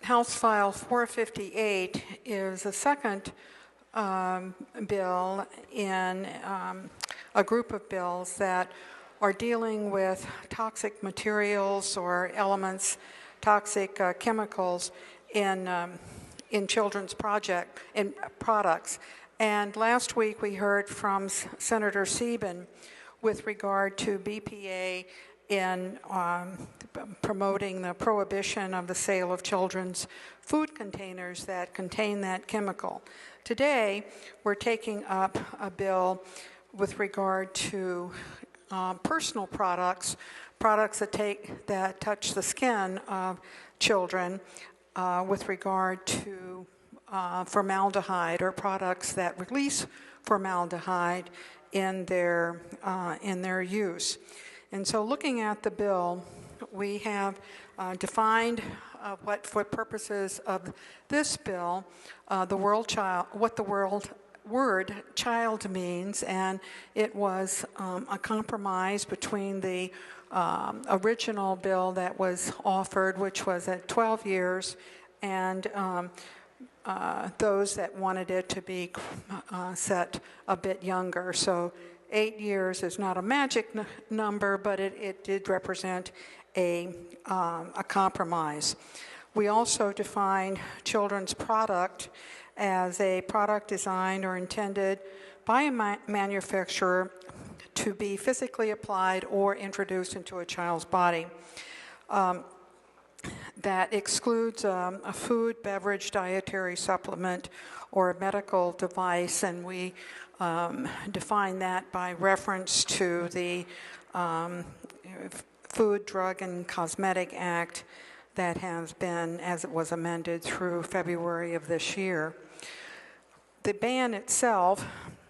House File 458 is the second bill in a group of bills that are dealing with toxic materials or elements, toxic chemicals in children's products. And last week we heard from Senator Sieben with regard to BPA in promoting the prohibition of the sale of children's food containers that contain that chemical. Today, we're taking up a bill with regard to personal products that touch the skin of children with regard to formaldehyde or products that release formaldehyde in their use. And so looking at the bill, we have defined what for purposes of this bill, what the word child means, and it was a compromise between the original bill that was offered, which was at 12 years, and those that wanted it to be set a bit younger. So 8 years is not a magic number, but it did represent a compromise. We also defined children's product as a product designed or intended by a manufacturer to be physically applied or introduced into a child's body. That excludes a food, beverage, dietary supplement, or a medical device, and we define that by reference to the Food, Drug, and Cosmetic Act that has been, as it was amended through February of this year. The ban itself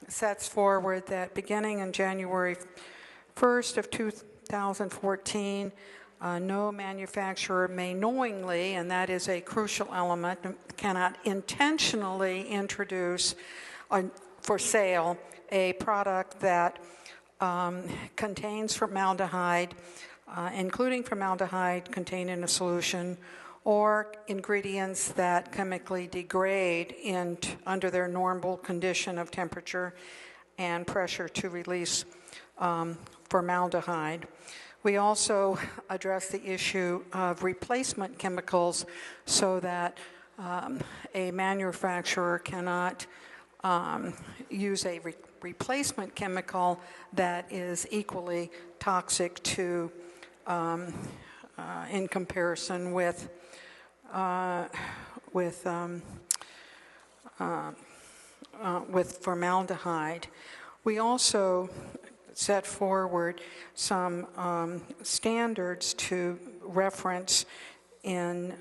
sets forward that beginning in January 1st of 2014, no manufacturer may knowingly, and that is a crucial element, cannot intentionally introduce for sale a product that contains formaldehyde, including formaldehyde contained in a solution, or ingredients that chemically degrade under their normal condition of temperature and pressure to release formaldehyde. We also address the issue of replacement chemicals so that a manufacturer cannot use a replacement chemical that is equally toxic to, in comparison with formaldehyde. We also set forward some standards to reference in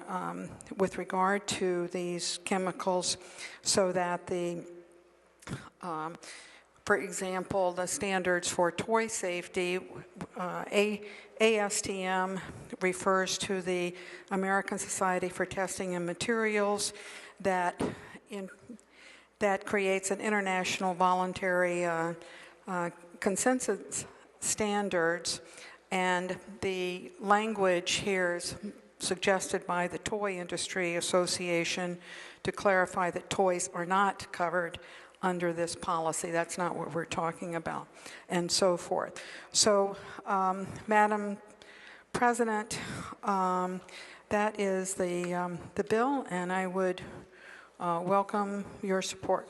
with regard to these chemicals, so that for example, the standards for toy safety, ASTM refers to the American Society for Testing and Materials that creates an international voluntary consensus standards, and the language here is suggested by the Toy Industry Association to clarify that toys are not covered under this policy. That's not what we're talking about, and so forth. So, Madam President, that is the bill, and I would welcome your support.